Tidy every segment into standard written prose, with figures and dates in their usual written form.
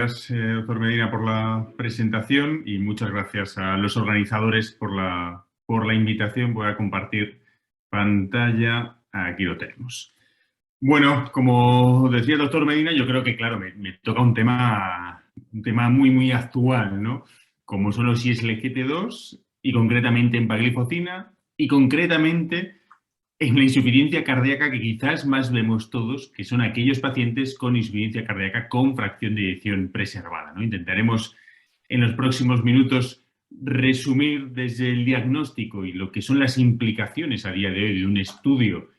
Gracias, doctor Medina, por la presentación y muchas gracias a los organizadores por la invitación. Voy a compartir pantalla. Aquí lo tenemos. Bueno, como decía el doctor Medina, yo creo que, claro, me toca un tema muy, muy actual, ¿no? Como son los ISLGT2 y concretamente empagliflozina y concretamente en la insuficiencia cardíaca que quizás más vemos todos, que son aquellos pacientes con insuficiencia cardíaca con fracción de eyección preservada, ¿no? Intentaremos en los próximos minutos resumir desde el diagnóstico y lo que son las implicaciones a día de hoy de un estudio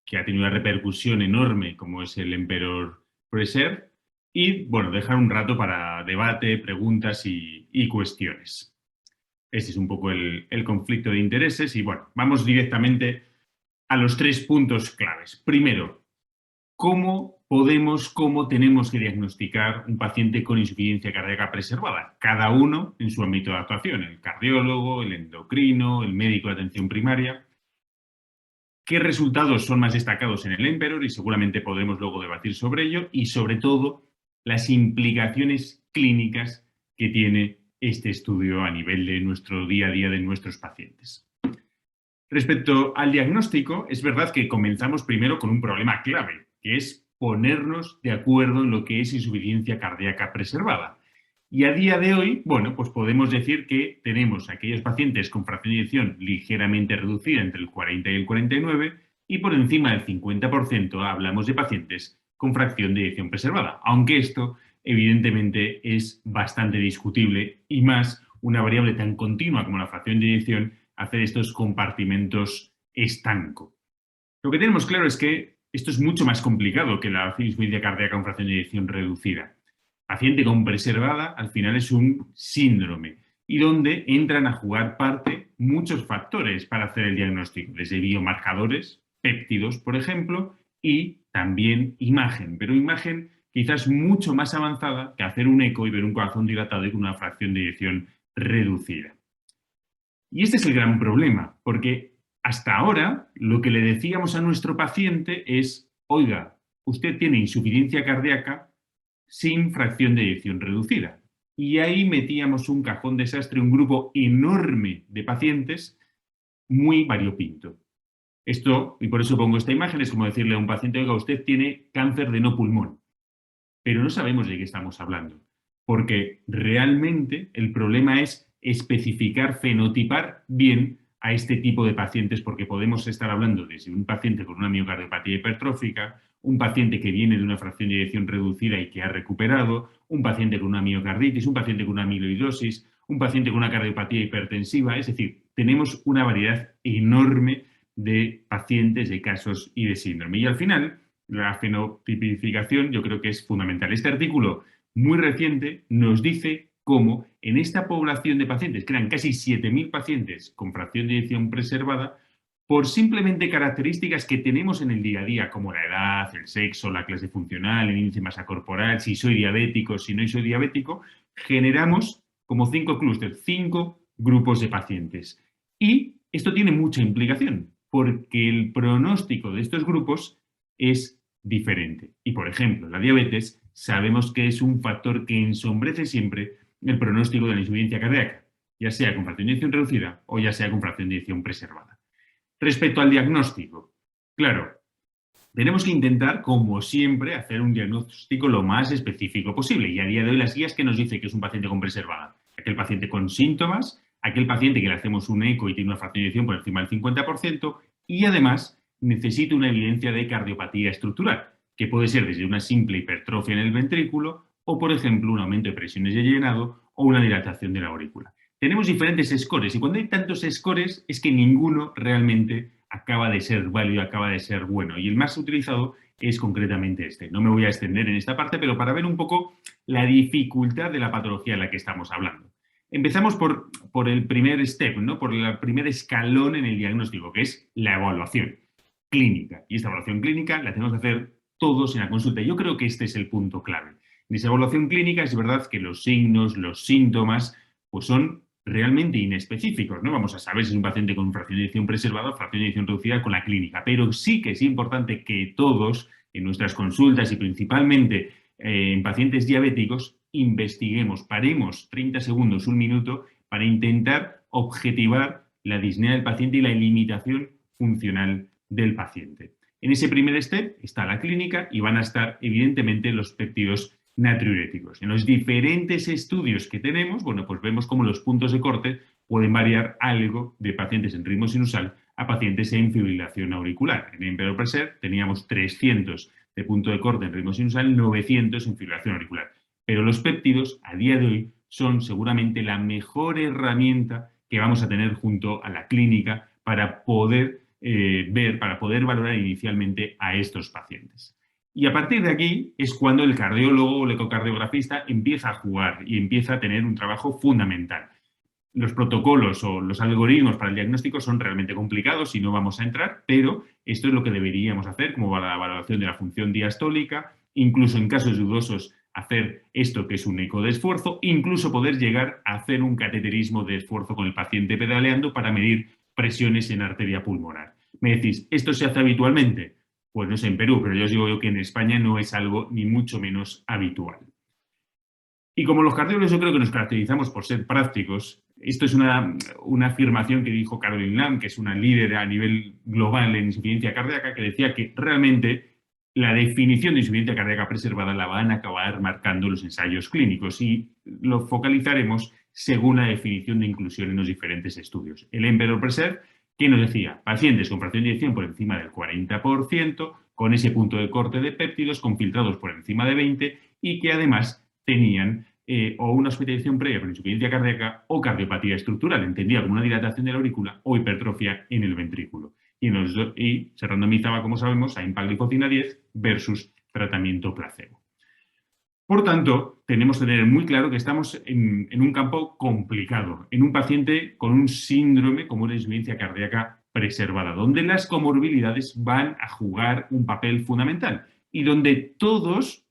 que ha tenido una repercusión enorme como es el Emperor Preserve y, bueno, dejar un rato para debate, preguntas y cuestiones. Este es un poco el conflicto de intereses y, bueno, vamos directamente a los 3 puntos claves. Primero, ¿cómo tenemos que diagnosticar un paciente con insuficiencia cardíaca preservada? Cada uno en su ámbito de actuación, el cardiólogo, el endocrino, el médico de atención primaria. ¿Qué resultados son más destacados en el Emperor? Y seguramente podremos luego debatir sobre ello. Y sobre todo, las implicaciones clínicas que tiene este estudio a nivel de nuestro día a día de nuestros pacientes. Respecto al diagnóstico, es verdad que comenzamos primero con un problema clave, que es ponernos de acuerdo en lo que es insuficiencia cardíaca preservada. Y a día de hoy, bueno, pues podemos decir que tenemos aquellos pacientes con fracción de eyección ligeramente reducida entre el 40 y el 49 y por encima del 50% hablamos de pacientes con fracción de eyección preservada, aunque esto evidentemente es bastante discutible y más una variable tan continua como la fracción de eyección hacer estos compartimentos estanco. Lo que tenemos claro es que esto es mucho más complicado que la insuficiencia cardíaca con fracción de eyección reducida. Paciente con preservada al final es un síndrome y donde entran a jugar parte muchos factores para hacer el diagnóstico, desde biomarcadores, péptidos, por ejemplo, y también imagen, pero imagen quizás mucho más avanzada que hacer un eco y ver un corazón dilatado y con una fracción de eyección reducida. Y este es el gran problema, porque hasta ahora lo que le decíamos a nuestro paciente es, oiga, usted tiene insuficiencia cardíaca sin fracción de eyección reducida. Y ahí metíamos un cajón desastre, un grupo enorme de pacientes muy variopinto. Esto, y por eso pongo esta imagen, es como decirle a un paciente, oiga, usted tiene cáncer de no pulmón, pero no sabemos de qué estamos hablando, porque realmente el problema es especificar, fenotipar bien a este tipo de pacientes, porque podemos estar hablando desde un paciente con una miocardiopatía hipertrófica, un paciente que viene de una fracción de eyección reducida y que ha recuperado, un paciente con una miocarditis, un paciente con una amiloidosis, un paciente con una cardiopatía hipertensiva, es decir, tenemos una variedad enorme de pacientes, de casos y de síndrome. Y al final, la fenotipificación yo creo que es fundamental. Este artículo muy reciente nos dice cómo en esta población de pacientes, que eran casi 7.000 pacientes con fracción de eyección preservada, por simplemente características que tenemos en el día a día, como la edad, el sexo, la clase funcional, el índice de masa corporal, si soy diabético, si no soy diabético, generamos como 5 clústeres, 5 grupos de pacientes. Y esto tiene mucha implicación, porque el pronóstico de estos grupos es diferente. Y, por ejemplo, la diabetes sabemos que es un factor que ensombrece siempre el pronóstico de la insuficiencia cardíaca, ya sea con fracción de eyección reducida o ya sea con fracción de eyección preservada. Respecto al diagnóstico, claro, tenemos que intentar, como siempre, hacer un diagnóstico lo más específico posible. Y a día de hoy las guías que nos dice que es un paciente con preservada, aquel paciente con síntomas, aquel paciente que le hacemos un eco y tiene una fracción de eyección por encima del 50% y además necesita una evidencia de cardiopatía estructural, que puede ser desde una simple hipertrofia en el ventrículo o, por ejemplo, un aumento de presiones de llenado o una dilatación de la aurícula. Tenemos diferentes scores y cuando hay tantos scores es que ninguno realmente acaba de ser válido, acaba de ser bueno. Y el más utilizado es concretamente este. No me voy a extender en esta parte, pero para ver un poco la dificultad de la patología de la que estamos hablando. Empezamos por el primer step, ¿no? Por el primer escalón en el diagnóstico, que es la evaluación clínica. Y esta evaluación clínica la tenemos que hacer todos en la consulta. Yo creo que este es el punto clave. En esa evaluación clínica es verdad que los signos, los síntomas, pues son realmente inespecíficos. No vamos a saber si es un paciente con fracción de eyección preservada o fracción de eyección reducida con la clínica, pero sí que es importante que todos en nuestras consultas y principalmente en pacientes diabéticos investiguemos, paremos 30 segundos, un minuto, para intentar objetivar la disnea del paciente y la limitación funcional del paciente. En ese primer step está la clínica y van a estar, evidentemente, los péptidos natriuréticos. En los diferentes estudios que tenemos, bueno, pues vemos cómo los puntos de corte pueden variar algo de pacientes en ritmo sinusal a pacientes en fibrilación auricular. En Emperor Preserve teníamos 300 de punto de corte en ritmo sinusal, 900 en fibrilación auricular. Pero los péptidos, a día de hoy, son seguramente la mejor herramienta que vamos a tener junto a la clínica para poder para poder valorar inicialmente a estos pacientes. Y a partir de aquí es cuando el cardiólogo o el ecocardiografista empieza a jugar y empieza a tener un trabajo fundamental. Los protocolos o los algoritmos para el diagnóstico son realmente complicados y no vamos a entrar, pero esto es lo que deberíamos hacer como la valoración de la función diastólica, incluso en casos dudosos hacer esto que es un eco de esfuerzo, incluso poder llegar a hacer un cateterismo de esfuerzo con el paciente pedaleando para medir presiones en arteria pulmonar. Me decís, ¿esto se hace habitualmente? Pues no sé en Perú, pero yo os digo que en España no es algo ni mucho menos habitual. Y como los cardiólogos yo creo que nos caracterizamos por ser prácticos, esto es una afirmación que dijo Caroline Lam, que es una líder a nivel global en insuficiencia cardíaca, que decía que realmente la definición de insuficiencia cardíaca preservada la van a acabar marcando los ensayos clínicos y lo focalizaremos según la definición de inclusión en los diferentes estudios. El Emperor Preserve, que nos decía, pacientes con fracción de eyección por encima del 40%, con ese punto de corte de péptidos, con filtrados por encima de 20 y que además tenían o una hospitalización previa por insuficiencia cardíaca o cardiopatía estructural, entendida como una dilatación de la aurícula o hipertrofia en el ventrículo. Y se randomizaba, como sabemos, a empagliflozina 10 versus tratamiento placebo. Por tanto, tenemos que tener muy claro que estamos en un campo complicado, en un paciente con un síndrome como una insuficiencia cardíaca preservada, donde las comorbilidades van a jugar un papel fundamental y donde todos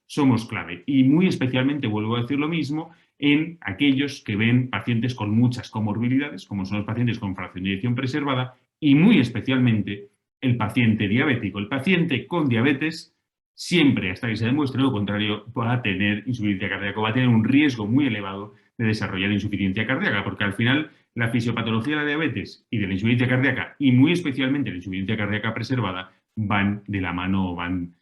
somos clave. Y muy especialmente, vuelvo a decir lo mismo, en aquellos que ven pacientes con muchas comorbilidades, como son los pacientes con fracción de eyección preservada, y muy especialmente el paciente diabético. El paciente con diabetes siempre, hasta que se demuestre lo contrario, va a tener insuficiencia cardíaca, va a tener un riesgo muy elevado de desarrollar insuficiencia cardíaca, porque al final la fisiopatología de la diabetes y de la insuficiencia cardíaca, y muy especialmente la insuficiencia cardíaca preservada, van de la mano o van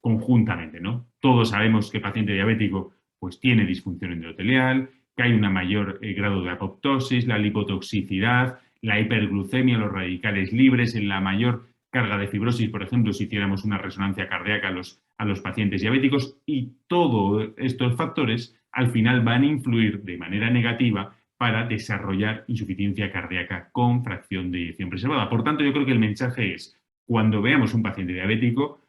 conjuntamente, ¿no? Todos sabemos que el paciente diabético pues tiene disfunción endotelial, que hay un mayor grado de apoptosis, la lipotoxicidad, la hiperglucemia, los radicales libres, en la mayor carga de fibrosis, por ejemplo, si hiciéramos una resonancia cardíaca a los pacientes diabéticos, y todos estos factores al final van a influir de manera negativa para desarrollar insuficiencia cardíaca con fracción de eyección preservada. Por tanto, yo creo que el mensaje es, cuando veamos un paciente diabético,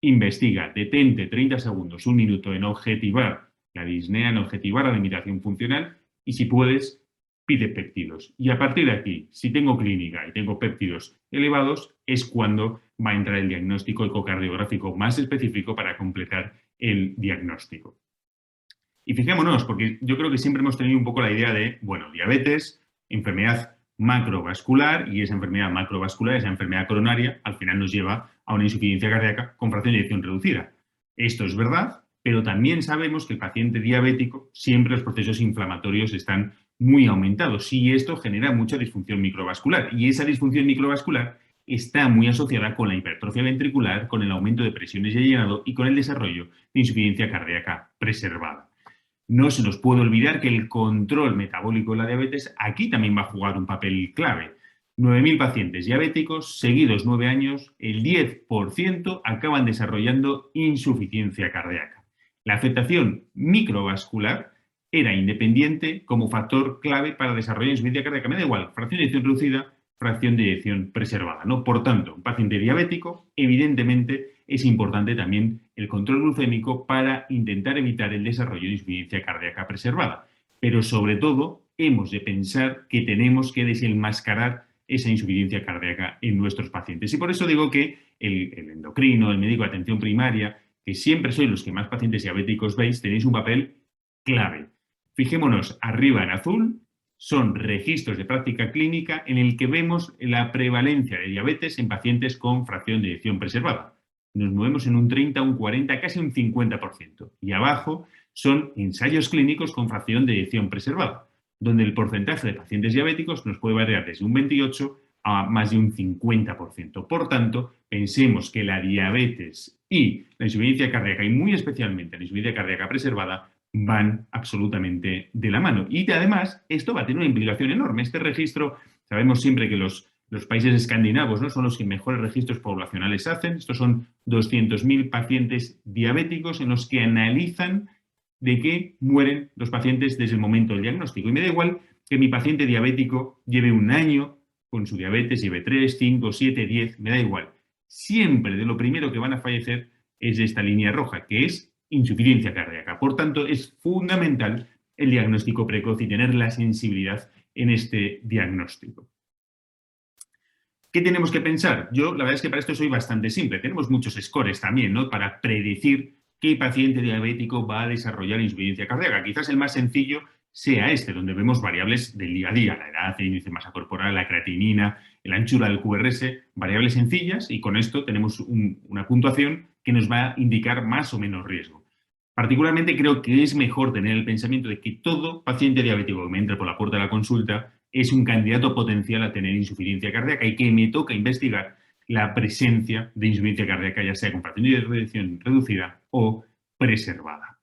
investiga, detente 30 segundos, un minuto en objetivar la disnea, en objetivar la limitación funcional y si puedes, pide péptidos. Y a partir de aquí, si tengo clínica y tengo péptidos elevados, es cuando va a entrar el diagnóstico ecocardiográfico más específico para completar el diagnóstico. Y fijémonos, porque yo creo que siempre hemos tenido un poco la idea de, bueno, diabetes, enfermedad macrovascular, y esa enfermedad macrovascular, esa enfermedad coronaria, al final nos lleva a una insuficiencia cardíaca con fracción de eyección reducida. Esto es verdad, pero también sabemos que el paciente diabético siempre los procesos inflamatorios están muy aumentados y esto genera mucha disfunción microvascular y esa disfunción microvascular está muy asociada con la hipertrofia ventricular, con el aumento de presiones y llenado y con el desarrollo de insuficiencia cardíaca preservada. No se nos puede olvidar que el control metabólico de la diabetes aquí también va a jugar un papel clave. 9.000 pacientes diabéticos, seguidos 9 años, el 10% acaban desarrollando insuficiencia cardíaca. La afectación microvascular era independiente como factor clave para desarrollar insuficiencia cardíaca. Me da igual, fracción de eyección reducida, fracción de eyección preservada, ¿no? Por tanto, un paciente diabético, evidentemente, es importante también el control glucémico para intentar evitar el desarrollo de insuficiencia cardíaca preservada. Pero sobre todo, hemos de pensar que tenemos que desenmascarar esa insuficiencia cardíaca en nuestros pacientes. Y por eso digo que el endocrino, el médico de atención primaria, que siempre sois los que más pacientes diabéticos veis, tenéis un papel clave. Fijémonos arriba en azul, son registros de práctica clínica en el que vemos la prevalencia de diabetes en pacientes con fracción de eyección preservada. nos movemos en un 30, un 40, casi un 50%. Y abajo son ensayos clínicos con fracción de eyección preservada, donde el porcentaje de pacientes diabéticos nos puede variar desde un 28 a más de un 50%. Por tanto, pensemos que la diabetes y la insuficiencia cardíaca, y muy especialmente la insuficiencia cardíaca preservada, van absolutamente de la mano. Y además, esto va a tener una implicación enorme. Este registro, sabemos siempre que los países escandinavos, ¿no?, son los que mejores registros poblacionales hacen. Estos son 200.000 pacientes diabéticos en los que analizan de qué mueren los pacientes desde el momento del diagnóstico. Y me da igual que mi paciente diabético lleve un año con su diabetes, lleve 3, 5, 7, 10, me da igual. Siempre de lo primero que van a fallecer es de esta línea roja, que es insuficiencia cardíaca. Por tanto, es fundamental el diagnóstico precoz y tener la sensibilidad en este diagnóstico. ¿Qué tenemos que pensar? Yo, la verdad es que para esto soy bastante simple. Tenemos muchos scores también, ¿no?, para predecir qué paciente diabético va a desarrollar insuficiencia cardíaca. Quizás el más sencillo sea este, donde vemos variables del día a día, la edad, el índice de masa corporal, la creatinina, la anchura del QRS, variables sencillas, y con esto tenemos una puntuación que nos va a indicar más o menos riesgo. Particularmente creo que es mejor tener el pensamiento de que todo paciente diabético que me entre por la puerta de la consulta es un candidato potencial a tener insuficiencia cardíaca y que me toca investigar la presencia de insuficiencia cardíaca, ya sea con fracción de eyección reducida o preservada.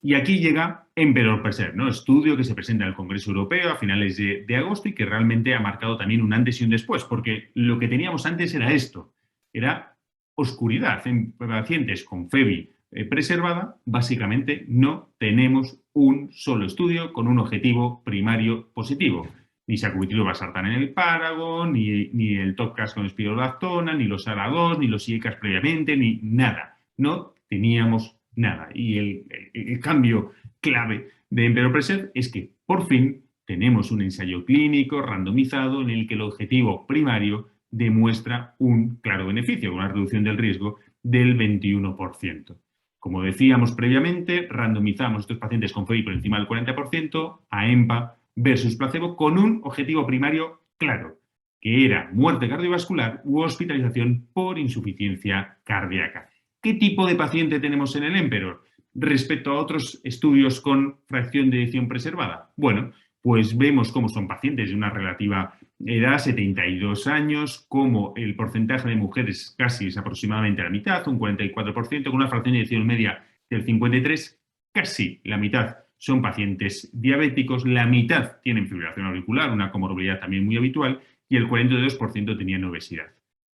Y aquí llega EMPEROR-Preserve, ¿no?, estudio que se presenta en el Congreso Europeo a finales de agosto y que realmente ha marcado también un antes y un después, porque lo que teníamos antes era esto, era oscuridad. En pacientes con FEBI preservada, básicamente no tenemos un solo estudio con un objetivo primario positivo. Ni sacubitril valsartán en el Paragon, ni el TOPCAS con espironolactona, ni los ARA2, ni los IECAS previamente, ni nada. No teníamos nada. Y el cambio clave de EMPEROR-Preserve es que, por fin, tenemos un ensayo clínico randomizado en el que el objetivo primario demuestra un claro beneficio, una reducción del riesgo del 21%. Como decíamos previamente, randomizamos a estos pacientes con FEBI por encima del 40% a EMPA versus placebo con un objetivo primario claro, que era muerte cardiovascular u hospitalización por insuficiencia cardíaca. ¿Qué tipo de paciente tenemos en el EMPEROR respecto a otros estudios con fracción de eyección preservada? Bueno, pues vemos cómo son pacientes de una relativa edad, 72 años, como el porcentaje de mujeres casi es aproximadamente la mitad, un 44%, con una fracción de eyección media del 53%, casi la mitad son pacientes diabéticos, la mitad tienen fibrilación auricular, una comorbilidad también muy habitual, y el 42% tenían obesidad.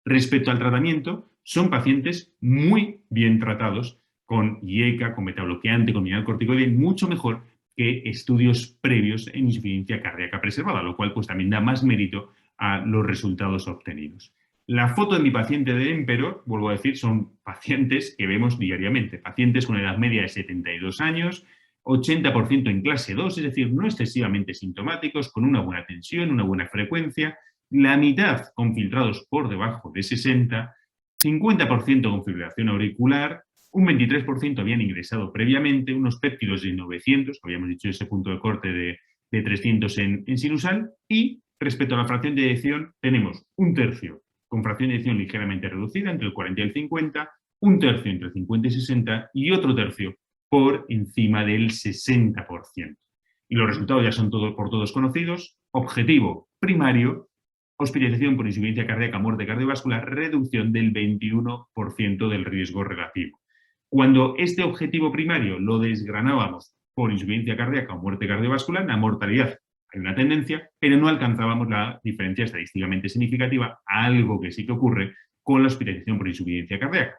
Respecto al tratamiento, son pacientes muy bien tratados con IECA, con betabloqueante, con mineralocorticoide, mucho mejor que estudios previos en insuficiencia cardíaca preservada, lo cual pues también da más mérito a los resultados obtenidos. La foto de mi paciente de EMPEROR, vuelvo a decir, son pacientes que vemos diariamente, pacientes con edad media de 72 años, 80% en clase 2, es decir, no excesivamente sintomáticos, con una buena tensión, una buena frecuencia, la mitad con filtrados por debajo de 60, 50% con fibrilación auricular, un 23% habían ingresado previamente, unos péptidos de 900, habíamos dicho ese punto de corte de 300 en sinusal, y respecto a la fracción de eyección tenemos un tercio con fracción de eyección ligeramente reducida, entre el 40 y el 50, un tercio entre el 50 y 60 y otro tercio por encima del 60%. Y los resultados ya son por todos conocidos. Objetivo primario, hospitalización por insuficiencia cardíaca, muerte cardiovascular, reducción del 21% del riesgo relativo. Cuando este objetivo primario lo desgranábamos por insuficiencia cardíaca o muerte cardiovascular, la mortalidad hay una tendencia, pero no alcanzábamos la diferencia estadísticamente significativa, algo que sí que ocurre con la hospitalización por insuficiencia cardíaca.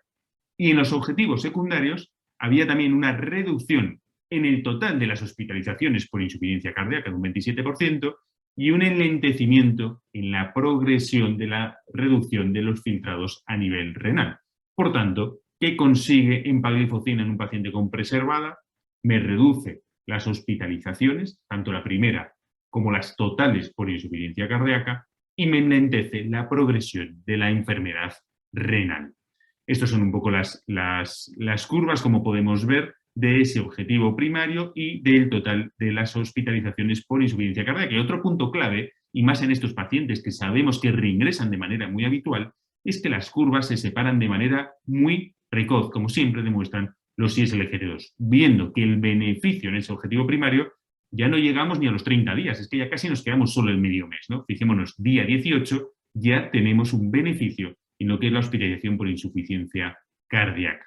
Y en los objetivos secundarios había también una reducción en el total de las hospitalizaciones por insuficiencia cardíaca de un 27% y un enlentecimiento en la progresión de la reducción de los filtrados a nivel renal. Por tanto, ¿qué consigue empagliflozina en un paciente con preservada? Me reduce las hospitalizaciones, tanto la primera como las totales por insuficiencia cardíaca, y me enlentece la progresión de la enfermedad renal. Estas son un poco las curvas, como podemos ver, de ese objetivo primario y del total de las hospitalizaciones por insuficiencia cardíaca. Y otro punto clave, y más en estos pacientes que sabemos que reingresan de manera muy habitual, es que las curvas se separan de manera muy precoz, como siempre demuestran los ISLGT2, viendo que el beneficio en ese objetivo primario ya no llegamos ni a los 30 días, es que ya casi nos quedamos solo el medio mes, ¿no? Fijémonos, día 18 ya tenemos un beneficio en lo que es la hospitalización por insuficiencia cardíaca.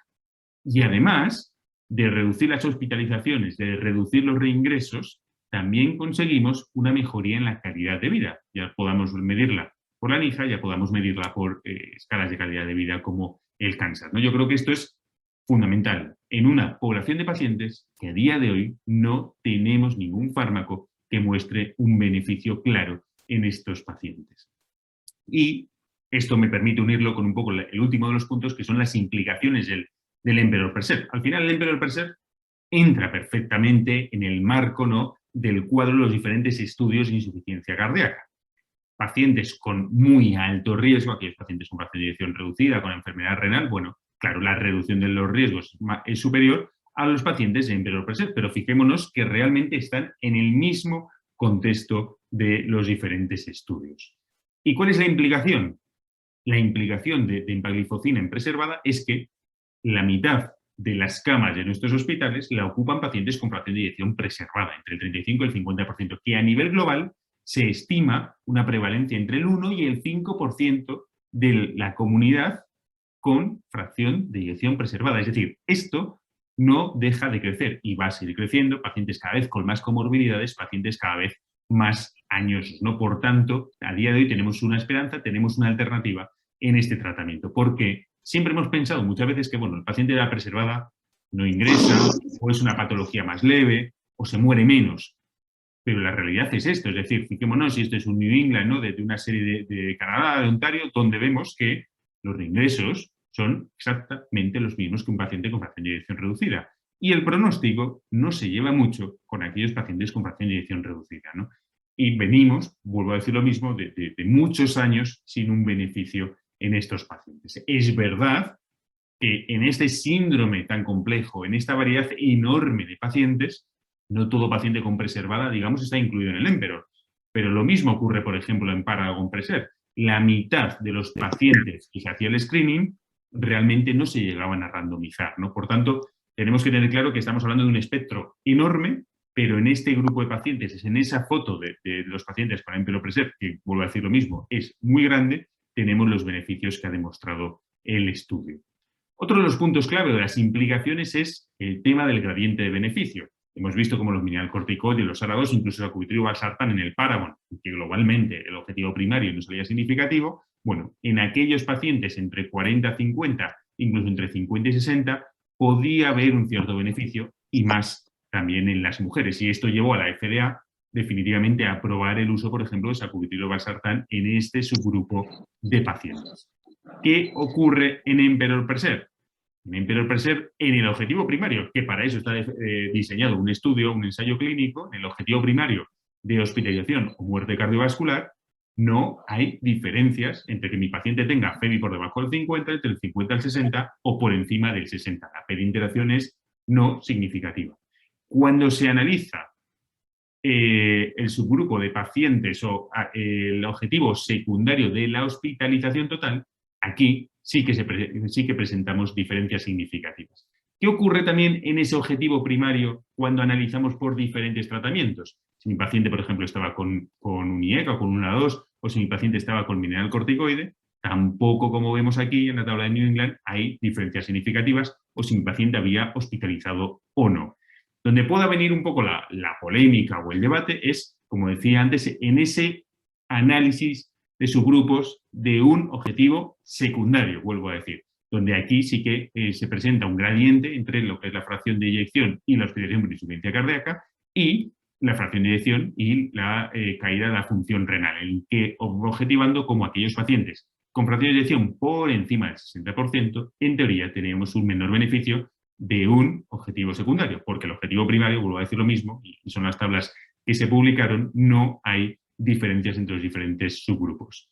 Y además de reducir las hospitalizaciones, de reducir los reingresos, también conseguimos una mejoría en la calidad de vida. Ya podamos medirla por la NIJA, ya podamos medirla por escalas de calidad de vida como el cáncer, ¿no? Yo creo que esto es fundamental en una población de pacientes que a día de hoy no tenemos ningún fármaco que muestre un beneficio claro en estos pacientes. Y esto me permite unirlo con un poco el último de los puntos, que son las implicaciones del Emperor per se. Al final, el Emperor per se entra perfectamente en el marco, ¿no?, del cuadro de los diferentes estudios de insuficiencia cardíaca. Pacientes con muy alto riesgo, aquellos pacientes con fracción de eyección reducida, con enfermedad renal, bueno, claro, la reducción de los riesgos es superior a los pacientes de Emperor per se, pero fijémonos que realmente están en el mismo contexto de los diferentes estudios. ¿Y cuál es la implicación? La implicación de empagliflozina en preservada es que la mitad de las camas de nuestros hospitales la ocupan pacientes con fracción de eyección preservada, entre el 35 y el 50%, que a nivel global se estima una prevalencia entre el 1 y el 5% de la comunidad con fracción de eyección preservada. Es decir, esto no deja de crecer y va a seguir creciendo, pacientes cada vez con más comorbilidades, pacientes cada vez más añosos, ¿no? Por tanto, a día de hoy tenemos una esperanza, tenemos una alternativa en este tratamiento, porque siempre hemos pensado muchas veces que, bueno, el paciente de la preservada no ingresa, o es una patología más leve, o se muere menos. Pero la realidad es esto, es decir, fijémonos, si esto es un New England, ¿no?, de una serie de Canadá, de Ontario, donde vemos que los reingresos son exactamente los mismos que un paciente con fracción de eyección reducida. Y el pronóstico no se lleva mucho con aquellos pacientes con fracción de eyección reducida, ¿no? Y venimos, vuelvo a decir lo mismo, de muchos años sin un beneficio en estos pacientes. Es verdad que en este síndrome tan complejo, en esta variedad enorme de pacientes, no todo paciente con preservada, digamos, está incluido en el Emperor. Pero lo mismo ocurre, por ejemplo, en Paragon Preserve. La mitad de los pacientes que se hacía el screening realmente no se llegaban a randomizar, ¿no? Por tanto, tenemos que tener claro que estamos hablando de un espectro enorme, pero en este grupo de pacientes, en esa foto de los pacientes con Emperor Preserve, que vuelvo a decir lo mismo, es muy grande, tenemos los beneficios que ha demostrado el estudio. Otro de los puntos clave de las implicaciones es el tema del gradiente de beneficio. Hemos visto como los mineralcorticoides, los ARA2, incluso el sacubitril valsartán en el Paragon, que globalmente el objetivo primario no salía significativo. Bueno, en aquellos pacientes entre 40 a 50, incluso entre 50 y 60, podía haber un cierto beneficio, y más también en las mujeres. Y esto llevó a la FDA definitivamente a aprobar el uso, por ejemplo, de sacubitril valsartán en este subgrupo de pacientes. ¿Qué ocurre en Emperor Preserve? En Emperor Preserve, en el objetivo primario, que para eso está diseñado un estudio, un ensayo clínico, en el objetivo primario de hospitalización o muerte cardiovascular, no hay diferencias entre que mi paciente tenga FEBI por debajo del 50, entre el 50 al 60 o por encima del 60. La pedinteracción es no significativa. Cuando se analiza el subgrupo de pacientes o el objetivo secundario de la hospitalización total, aquí sí que presentamos diferencias significativas. ¿Qué ocurre también en ese objetivo primario cuando analizamos por diferentes tratamientos? Si mi paciente, por ejemplo, estaba con un IECA o con un ARA2, o si mi paciente estaba con mineralcorticoide, tampoco, como vemos aquí en la tabla de New England, hay diferencias significativas, o si mi paciente había hospitalizado o no. Donde pueda venir un poco la polémica o el debate es, como decía antes, en ese análisis de subgrupos de un objetivo secundario, vuelvo a decir, donde aquí sí que se presenta un gradiente entre lo que es la fracción de eyección y la hospitalización por insuficiencia cardíaca y la fracción de eyección y la caída de la función renal, en que objetivando como aquellos pacientes con fracción de eyección por encima del 60%, en teoría teníamos un menor beneficio de un objetivo secundario, porque el objetivo primario, vuelvo a decir lo mismo, y son las tablas que se publicaron, no hay diferencias entre los diferentes subgrupos.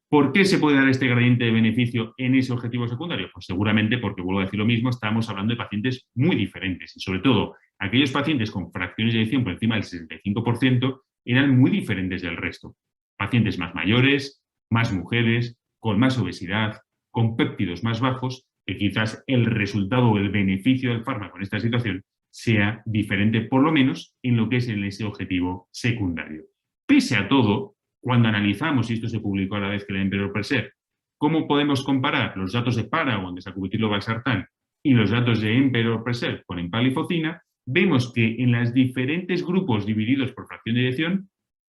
¿Por qué se puede dar este gradiente de beneficio en ese objetivo secundario? Pues seguramente porque, vuelvo a decir lo mismo, estamos hablando de pacientes muy diferentes y sobre todo aquellos pacientes con fracciones de eyección por encima del 65% eran muy diferentes del resto. Pacientes más mayores, más mujeres, con más obesidad, con péptidos más bajos, que quizás el resultado o el beneficio del fármaco en esta situación sea diferente, por lo menos en lo que es en ese objetivo secundario. Pese a todo, cuando analizamos, y esto se publicó a la vez que el Emperor Preserve, ¿cómo podemos comparar los datos de Paragon, de sacubitril/valsartán, y los datos de Emperor Preserve con empagliflozina? Vemos que en los diferentes grupos divididos por fracción de eyección,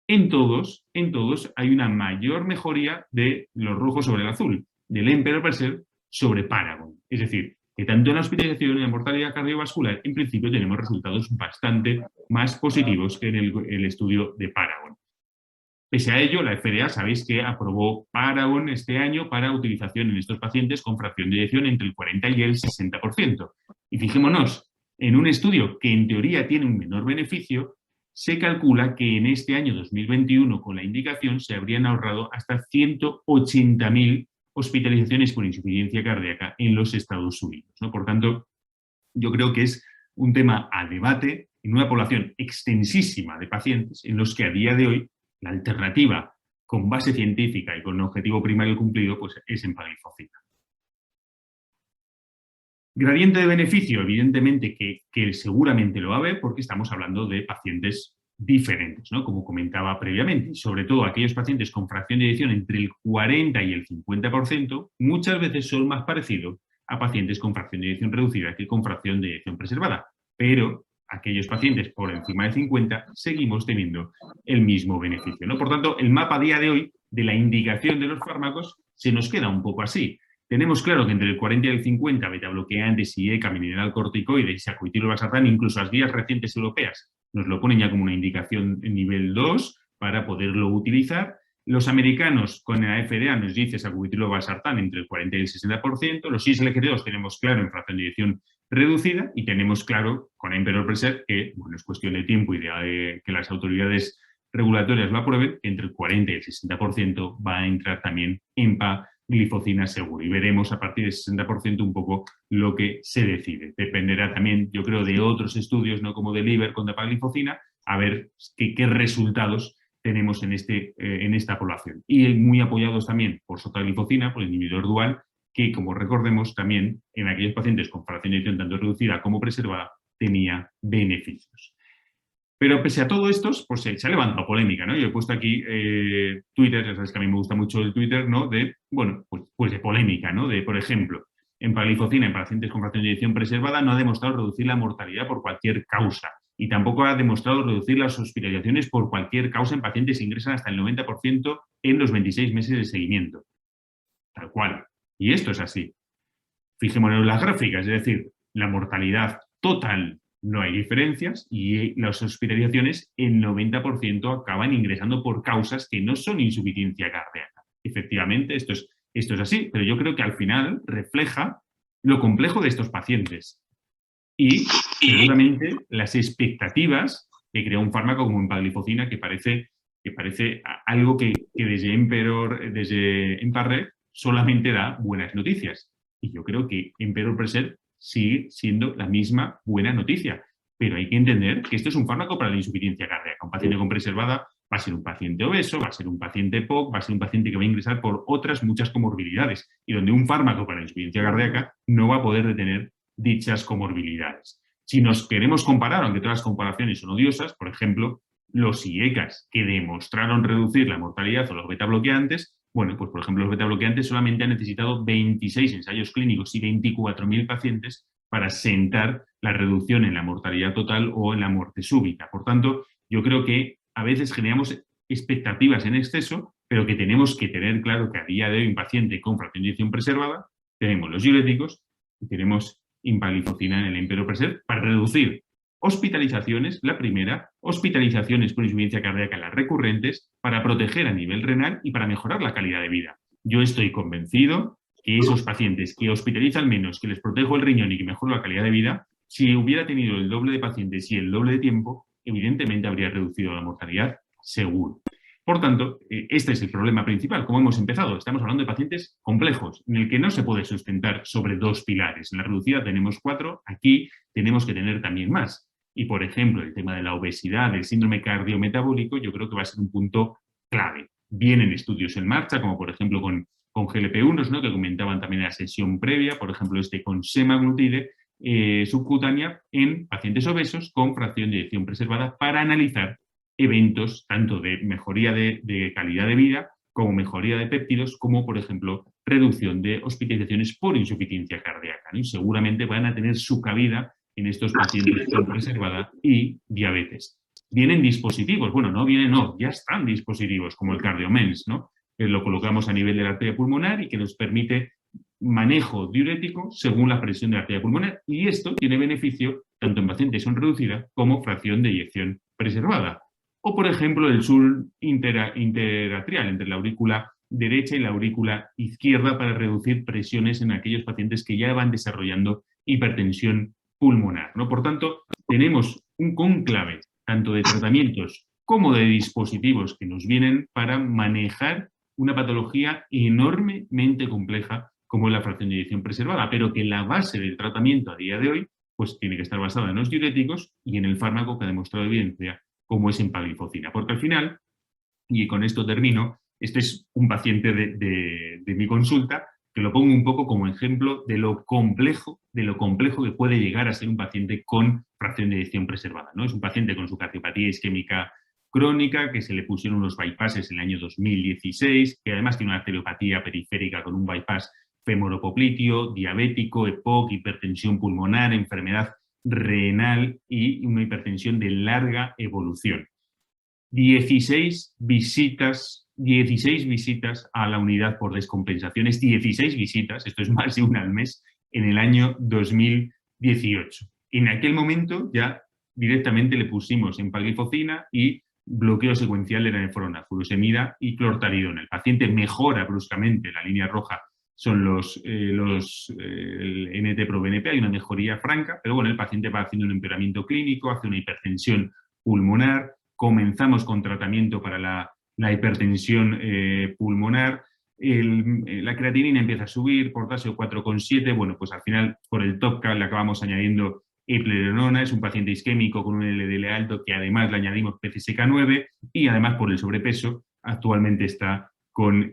en todos hay una mayor mejoría de los rojos sobre el azul, del Emperor Preserve sobre Paragon. Es decir, que tanto en la hospitalización y en la mortalidad cardiovascular, en principio tenemos resultados bastante más positivos que en el estudio de Paragon. Pese a ello, la FDA, sabéis que aprobó Paragon este año para utilización en estos pacientes con fracción de eyección entre el 40 y el 60%. Y fijémonos, en un estudio que en teoría tiene un menor beneficio, se calcula que en este año 2021, con la indicación, se habrían ahorrado hasta 180.000 hospitalizaciones por insuficiencia cardíaca en los Estados Unidos, ¿no? Por tanto, yo creo que es un tema a debate en una población extensísima de pacientes en los que a día de hoy la alternativa con base científica y con objetivo primario cumplido pues es empagliflozina. Gradiente de beneficio, evidentemente que seguramente lo va a haber porque estamos hablando de pacientes diferentes, ¿no? Como comentaba previamente, sobre todo aquellos pacientes con fracción de eyección entre el 40 y el 50%, muchas veces son más parecidos a pacientes con fracción de eyección reducida que con fracción de eyección preservada, pero aquellos pacientes por encima de 50 seguimos teniendo el mismo beneficio, ¿no? Por tanto, el mapa a día de hoy de la indicación de los fármacos se nos queda un poco así. Tenemos claro que entre el 40 y el 50, betabloqueantes y ECA, mineralcorticoides y sacubitril/valsartán, incluso las guías recientes europeas nos lo ponen ya como una indicación en nivel 2 para poderlo utilizar. Los americanos con la FDA nos dice sacubitril/valsartán entre el 40 y el 60%. Los ISLGT2 tenemos claro en fracción de eyección reducida y tenemos claro con Emperor Preserve que, bueno, es cuestión de tiempo y de que las autoridades regulatorias lo aprueben, que entre el 40 y el 60% va a entrar también empagliflozina seguro. Y veremos a partir del 60% un poco lo que se decide. Dependerá también, yo creo, de otros estudios, ¿no? Como de Liver con dapagliflozina, a ver qué resultados tenemos en esta población. Y muy apoyados también por sotagliflozina, por el inhibidor dual, que, como recordemos, también en aquellos pacientes con fracción de eyección tanto reducida como preservada tenía beneficios. Pero pese a todo esto, pues se ha levantado polémica, ¿no? Yo he puesto aquí Twitter, ya sabes que a mí me gusta mucho el Twitter, ¿no? De, bueno, pues de polémica, ¿no? De, por ejemplo, empagliflozina en pacientes con fracción de eyección preservada no ha demostrado reducir la mortalidad por cualquier causa y tampoco ha demostrado reducir las hospitalizaciones por cualquier causa en pacientes que ingresan hasta el 90% en los 26 meses de seguimiento. Tal cual. Y esto es así. Fijémonos en las gráficas, es decir, la mortalidad total no hay diferencias y las hospitalizaciones, el 90% acaban ingresando por causas que no son insuficiencia cardíaca. Efectivamente, esto es así, pero yo creo que al final refleja lo complejo de estos pacientes y seguramente las expectativas que crea un fármaco como empagliflozina que parece algo que desde Emparrec solamente da buenas noticias. Y yo creo que Emperor Preserve sigue siendo la misma buena noticia. Pero hay que entender que esto es un fármaco para la insuficiencia cardíaca. Un paciente con preservada va a ser un paciente obeso, va a ser un paciente POC, va a ser un paciente que va a ingresar por otras muchas comorbilidades y donde un fármaco para la insuficiencia cardíaca no va a poder detener dichas comorbilidades. Si nos queremos comparar, aunque todas las comparaciones son odiosas, por ejemplo, los IECAs que demostraron reducir la mortalidad o los betabloqueantes, bueno, pues por ejemplo los betabloqueantes solamente han necesitado 26 ensayos clínicos y 24.000 pacientes para sentar la reducción en la mortalidad total o en la muerte súbita. Por tanto, yo creo que a veces generamos expectativas en exceso, pero que tenemos que tener claro que a día de hoy un paciente con fracción de eyección preservada, tenemos los diuréticos y tenemos empagliflozina en el Emperor Preserve para reducir hospitalizaciones, la primera, hospitalizaciones por insuficiencia cardíaca, las recurrentes, para proteger a nivel renal y para mejorar la calidad de vida. Yo estoy convencido que esos pacientes que hospitalizan menos, que les protejo el riñón y que mejoro la calidad de vida, si hubiera tenido el doble de pacientes y el doble de tiempo, evidentemente habría reducido la mortalidad seguro. Por tanto, este es el problema principal. Como hemos empezado, estamos hablando de pacientes complejos, en el que no se puede sustentar sobre dos pilares. En la reducida tenemos 4, aquí tenemos que tener también más. Y, por ejemplo, el tema de la obesidad, del síndrome cardiometabólico, yo creo que va a ser un punto clave. Vienen estudios en marcha, como por ejemplo con con GLP-1, ¿no?, que comentaban también en la sesión previa, por ejemplo, con semaglutide subcutánea en pacientes obesos con fracción de eyección preservada para analizar eventos tanto de mejoría de calidad de vida como mejoría de péptidos, como por ejemplo reducción de hospitalizaciones por insuficiencia cardíaca, ¿no? Y seguramente van a tener su cabida en estos pacientes con preservada y diabetes. ¿Vienen dispositivos? Bueno, no vienen, no, ya están dispositivos como el CardioMEMS, ¿no?, que lo colocamos a nivel de la arteria pulmonar y que nos permite manejo diurético según la presión de la arteria pulmonar, y esto tiene beneficio tanto en pacientes con reducida como fracción de eyección preservada. O, por ejemplo, el SUL interatrial entre la aurícula derecha y la aurícula izquierda para reducir presiones en aquellos pacientes que ya van desarrollando hipertensión pulmonar, ¿no? Por tanto, tenemos un cónclave tanto de tratamientos como de dispositivos que nos vienen para manejar una patología enormemente compleja como es la fracción de eyección preservada, pero que la base del tratamiento a día de hoy pues tiene que estar basada en los diuréticos y en el fármaco que ha demostrado evidencia como es empagliflozina. Porque al final, y con esto termino, este es un paciente de mi consulta que lo pongo un poco como ejemplo de lo complejo que puede llegar a ser un paciente con fracción de eyección preservada, ¿no? Es un paciente con su cardiopatía isquémica crónica, que se le pusieron unos bypasses en el año 2016, que además tiene una arteriopatía periférica con un bypass femoropopliteo, diabético, EPOC, hipertensión pulmonar, enfermedad renal y una hipertensión de larga evolución. 16 visitas a la unidad por descompensaciones, 16 visitas, esto es más de una al mes, en el año 2018. En aquel momento ya directamente le pusimos empagliflozina y bloqueo secuencial de la nefrona, furosemida y clortalidona. El paciente mejora bruscamente, la línea roja son el NT-proBNP, hay una mejoría franca, pero bueno, el paciente va haciendo un empeoramiento clínico, hace una hipertensión pulmonar. Comenzamos con tratamiento para la hipertensión pulmonar, la creatinina empieza a subir, potasio 4,7, bueno, pues al final por el TopCal le acabamos añadiendo eplerenona, es un paciente isquémico con un LDL alto que además le añadimos PCSK9 y además por el sobrepeso actualmente está con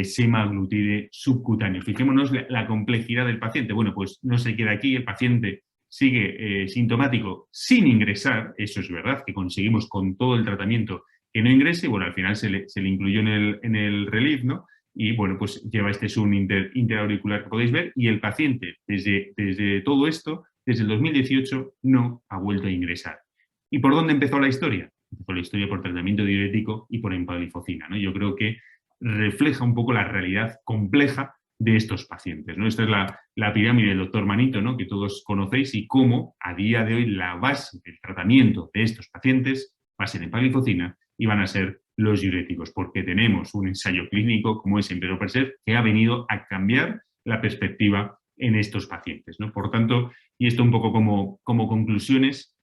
semaglutide subcutáneo. Fijémonos la complejidad del paciente. Bueno, pues no se queda aquí, el paciente sigue sintomático sin ingresar, eso es verdad, que conseguimos con todo el tratamiento que no ingrese, bueno, al final se le incluyó en el RELIEF, ¿no? Y bueno, pues lleva este zoom interauricular que podéis ver, y el paciente desde todo esto, desde el 2018, no ha vuelto a ingresar. ¿Y por dónde empezó la historia? Empezó la historia por tratamiento diurético y por empagliflozina, ¿no? Yo creo que refleja un poco la realidad compleja de estos pacientes, ¿no? Esta es la pirámide del doctor Manito, ¿no?, que todos conocéis, y cómo a día de hoy la base del tratamiento de estos pacientes va a ser empagliflozina y van a ser los diuréticos, porque tenemos un ensayo clínico como es Emperor-Persev que ha venido a cambiar la perspectiva en estos pacientes, ¿no? Por tanto, y esto un poco como conclusiones,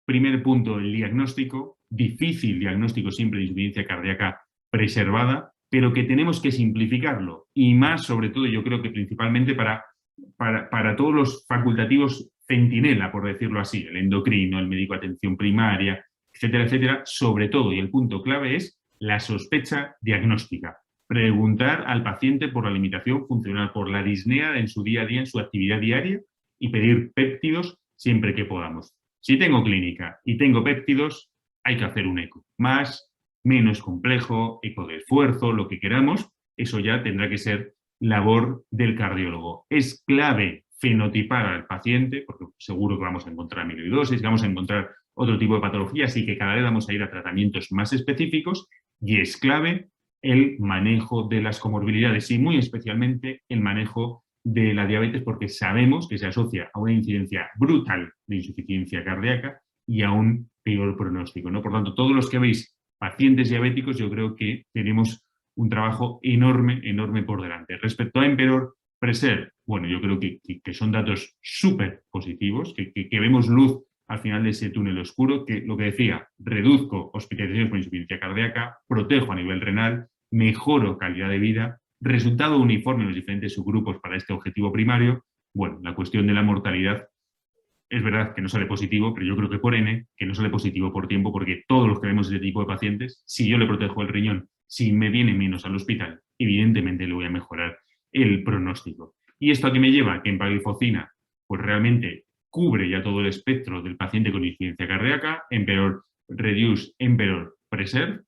primer punto, el diagnóstico, difícil diagnóstico siempre de insuficiencia cardíaca preservada, pero que tenemos que simplificarlo, y más sobre todo yo creo que principalmente para todos los facultativos centinela, por decirlo así, el endocrino, el médico de atención primaria, etcétera, etcétera. Sobre todo, y el punto clave es la sospecha diagnóstica. Preguntar al paciente por la limitación funcional, por la disnea en su día a día, en su actividad diaria, y pedir péptidos siempre que podamos. Si tengo clínica y tengo péptidos, hay que hacer un eco. Más, menos complejo, eco de esfuerzo, lo que queramos, eso ya tendrá que ser labor del cardiólogo. Es clave fenotipar al paciente, porque seguro que vamos a encontrar amiloidosis, que vamos a encontrar otro tipo de patologías, y que cada vez vamos a ir a tratamientos más específicos, y es clave el manejo de las comorbilidades y muy especialmente el manejo de la diabetes, porque sabemos que se asocia a una incidencia brutal de insuficiencia cardíaca y a un peor pronóstico, ¿no? Por tanto, todos los que veis pacientes diabéticos, yo creo que tenemos un trabajo enorme por delante. Respecto a Emperor-Persev, bueno, yo creo que son datos súper positivos, que vemos luz al final de ese túnel oscuro, que lo que decía, reduzco hospitalizaciones por insuficiencia cardíaca, protejo a nivel renal, mejoro calidad de vida, resultado uniforme en los diferentes subgrupos para este objetivo primario. Bueno, la cuestión de la mortalidad es verdad que no sale positivo, pero yo creo que por N, que no sale positivo por tiempo, porque todos los que vemos ese tipo de pacientes, si yo le protejo el riñón Si me viene menos al hospital, evidentemente le voy a mejorar el pronóstico. ¿Y esto a qué me lleva? Que empagliflozina, pues realmente cubre ya todo el espectro del paciente con insuficiencia cardíaca, Emperor Reduce, Emperor Preserve,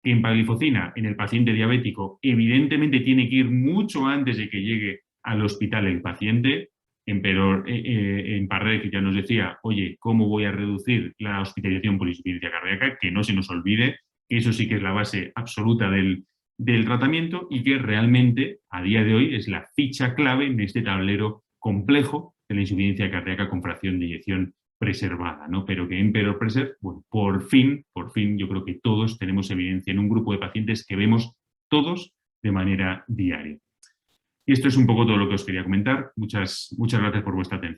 que empagliflozina en el paciente diabético evidentemente tiene que ir mucho antes de que llegue al hospital el paciente. En Parré, que ya nos decía, oye, ¿cómo voy a reducir la hospitalización por insuficiencia cardíaca? Que no se nos olvide que eso sí que es la base absoluta del tratamiento y que realmente a día de hoy es la ficha clave en este tablero complejo de la insuficiencia cardíaca con fracción de eyección preservada, ¿no? Pero que Emperor Preserve, bueno, por fin, yo creo que todos tenemos evidencia en un grupo de pacientes que vemos todos de manera diaria. Y esto es un poco todo lo que os quería comentar. Muchas gracias por vuestra atención.